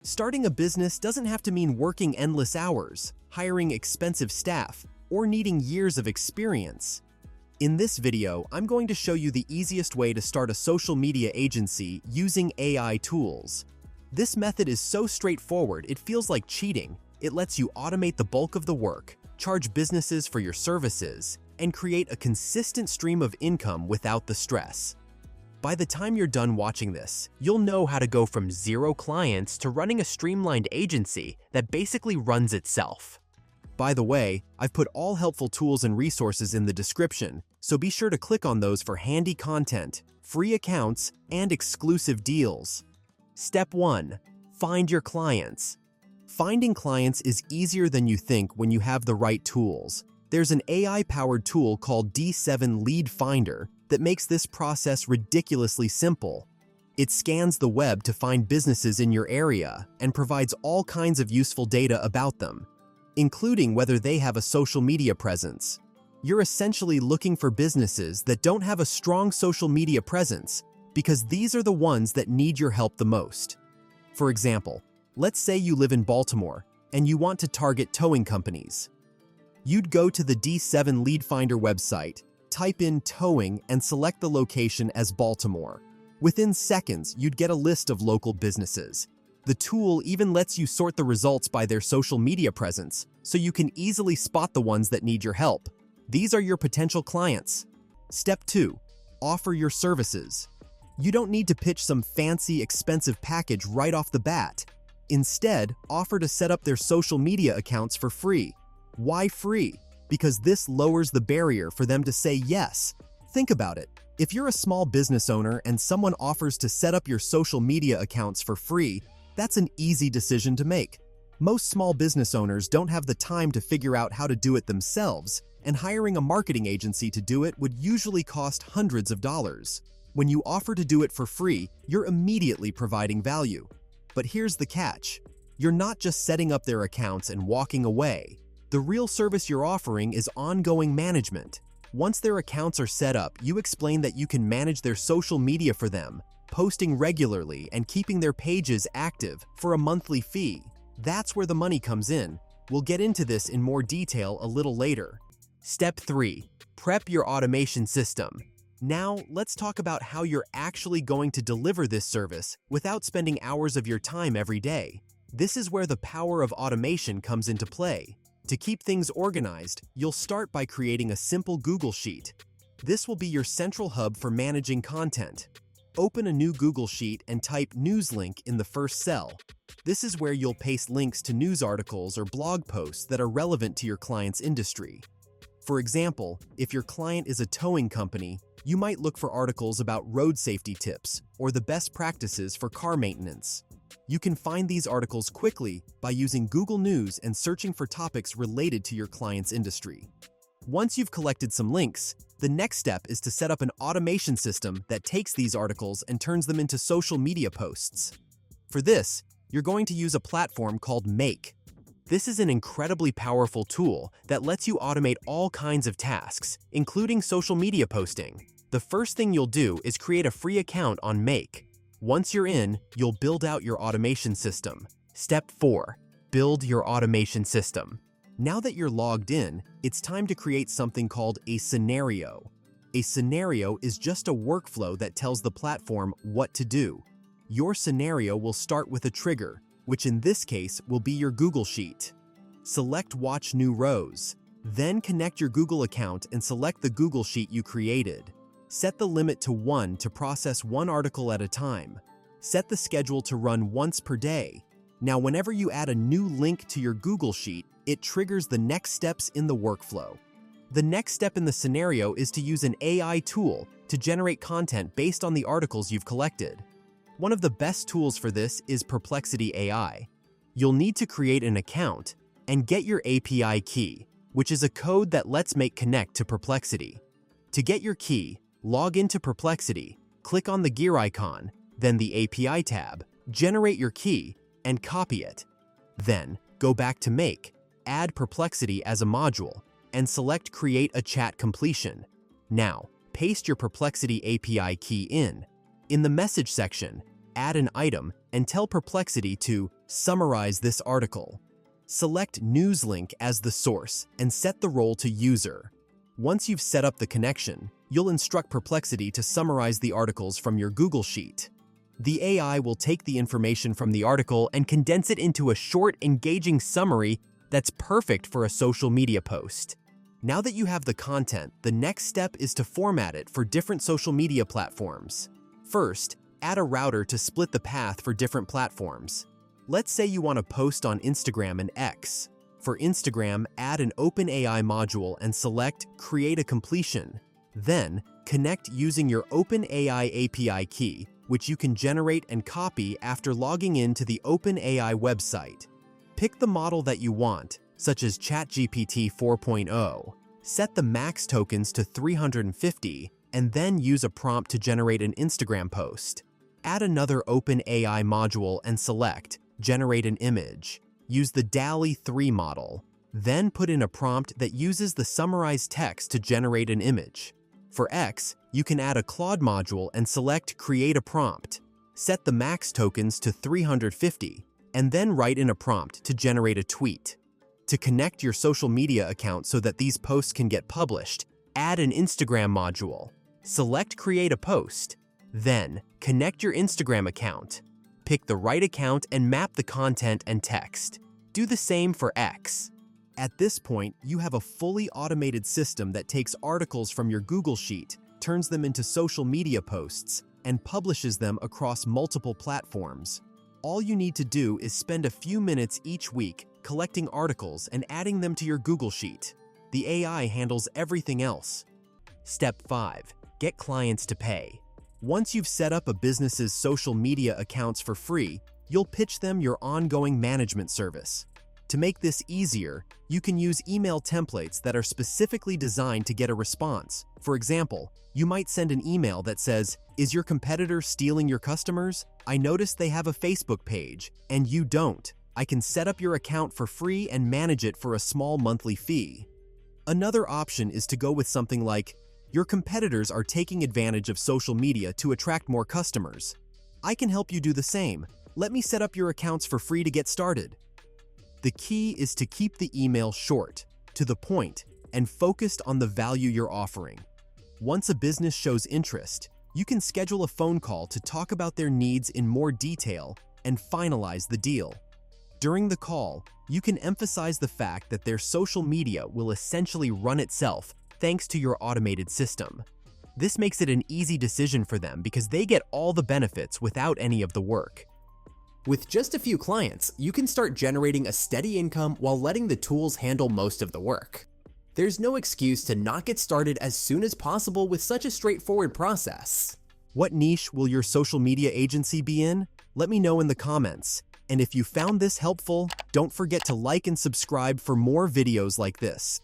Starting a business doesn't have to mean working endless hours, hiring expensive staff, or needing years of experience. In this video, I'm going to show you the easiest way to start a social media agency using AI tools. This method is so straightforward it feels like cheating. It lets you automate the bulk of the work, charge businesses for your services, and create a consistent stream of income without the stress. By the time you're done watching this, you'll know how to go from 0 clients to running a streamlined agency that basically runs itself. By the way, I've put all helpful tools and resources in the description, so be sure to click on those for handy content, free accounts, and exclusive deals. Step 1. Find your clients. Finding clients is easier than you think when you have the right tools. There's an AI-powered tool called D7 Lead Finder that makes this process ridiculously simple. It scans the web to find businesses in your area and provides all kinds of useful data about them, including whether they have a social media presence. You're essentially looking for businesses that don't have a strong social media presence because these are the ones that need your help the most. For example, let's say you live in Baltimore and you want to target towing companies. You'd go to the D7 Lead Finder website, type in towing, and select the location as Baltimore. Within seconds, you'd get a list of local businesses. The tool even lets you sort the results by their social media presence, so you can easily spot the ones that need your help. These are your potential clients. Step 2. Offer your services. You don't need to pitch some fancy, expensive package right off the bat. Instead, offer to set up their social media accounts for free. Why free? Because this lowers the barrier for them to say yes. Think about it. If you're a small business owner and someone offers to set up your social media accounts for free, that's an easy decision to make. Most small business owners don't have the time to figure out how to do it themselves, and hiring a marketing agency to do it would usually cost hundreds of dollars. When you offer to do it for free, you're immediately providing value. But here's the catch. You're not just setting up their accounts and walking away. The real service you're offering is ongoing management. Once their accounts are set up, you explain that you can manage their social media for them, posting regularly and keeping their pages active for a monthly fee. That's where the money comes in. We'll get into this in more detail a little later. Step 3. Prep your automation system. Now, let's talk about how you're actually going to deliver this service without spending hours of your time every day. This is where the power of automation comes into play. To keep things organized, you'll start by creating a simple Google Sheet. This will be your central hub for managing content. Open a new Google Sheet and type News Link in the first cell. This is where you'll paste links to news articles or blog posts that are relevant to your client's industry. For example, if your client is a towing company, you might look for articles about road safety tips or the best practices for car maintenance. You can find these articles quickly by using Google News and searching for topics related to your client's industry. Once you've collected some links, the next step is to set up an automation system that takes these articles and turns them into social media posts. For this, you're going to use a platform called Make. This is an incredibly powerful tool that lets you automate all kinds of tasks, including social media posting. The first thing you'll do is create a free account on Make. Once you're in, you'll build out your automation system. Step 4. Build your automation system. Now that you're logged in, it's time to create something called a scenario. A scenario is just a workflow that tells the platform what to do. Your scenario will start with a trigger, which in this case will be your Google Sheet. Select Watch New Rows. Then connect your Google account and select the Google Sheet you created. Set the limit to 1 to process 1 article at a time. Set the schedule to run once per day. Now, whenever you add a new link to your Google Sheet, it triggers the next steps in the workflow. The next step in the scenario is to use an AI tool to generate content based on the articles you've collected. One of the best tools for this is Perplexity AI. You'll need to create an account and get your API key, which is a code that lets Make connect to Perplexity. To get your key, log into Perplexity, click on the gear icon, then the API tab, generate your key, and copy it. Then, go back to Make, add Perplexity as a module, and select Create a Chat Completion. Now, paste your Perplexity API key in. In the message section, add an item, and tell Perplexity to summarize this article. Select NewsLink as the source and set the role to user. Once you've set up the connection, you'll instruct Perplexity to summarize the articles from your Google Sheet. The AI will take the information from the article and condense it into a short, engaging summary that's perfect for a social media post. Now that you have the content, the next step is to format it for different social media platforms. First, add a router to split the path for different platforms. Let's say you want to post on Instagram and X. For Instagram, add an OpenAI module and select Create a Completion. Then, connect using your OpenAI API key, which you can generate and copy after logging in to the OpenAI website. Pick the model that you want, such as ChatGPT 4.0. Set the max tokens to 350, and then use a prompt to generate an Instagram post. Add another OpenAI module and select Generate an Image. Use the DALL-E 3 model. Then put in a prompt that uses the summarized text to generate an image. For X, you can add a Claude module and select Create a Prompt. Set the max tokens to 350, and then write in a prompt to generate a tweet. To connect your social media account so that these posts can get published, add an Instagram module. Select Create a Post. Then, connect your Instagram account. Pick the right account and map the content and text. Do the same for X. At this point, you have a fully automated system that takes articles from your Google Sheet, turns them into social media posts, and publishes them across multiple platforms. All you need to do is spend a few minutes each week collecting articles and adding them to your Google Sheet. The AI handles everything else. Step 5. Get clients to pay. Once you've set up a business's social media accounts for free, you'll pitch them your ongoing management service. To make this easier, you can use email templates that are specifically designed to get a response. For example, you might send an email that says, "Is your competitor stealing your customers? I noticed they have a Facebook page, and you don't. I can set up your account for free and manage it for a small monthly fee." Another option is to go with something like, "Your competitors are taking advantage of social media to attract more customers. I can help you do the same. Let me set up your accounts for free to get started." The key is to keep the email short, to the point, and focused on the value you're offering. Once a business shows interest, you can schedule a phone call to talk about their needs in more detail and finalize the deal. During the call, you can emphasize the fact that their social media will essentially run itself thanks to your automated system. This makes it an easy decision for them because they get all the benefits without any of the work. With just a few clients, you can start generating a steady income while letting the tools handle most of the work. There's no excuse to not get started as soon as possible with such a straightforward process. What niche will your social media agency be in? Let me know in the comments. And if you found this helpful, don't forget to like and subscribe for more videos like this.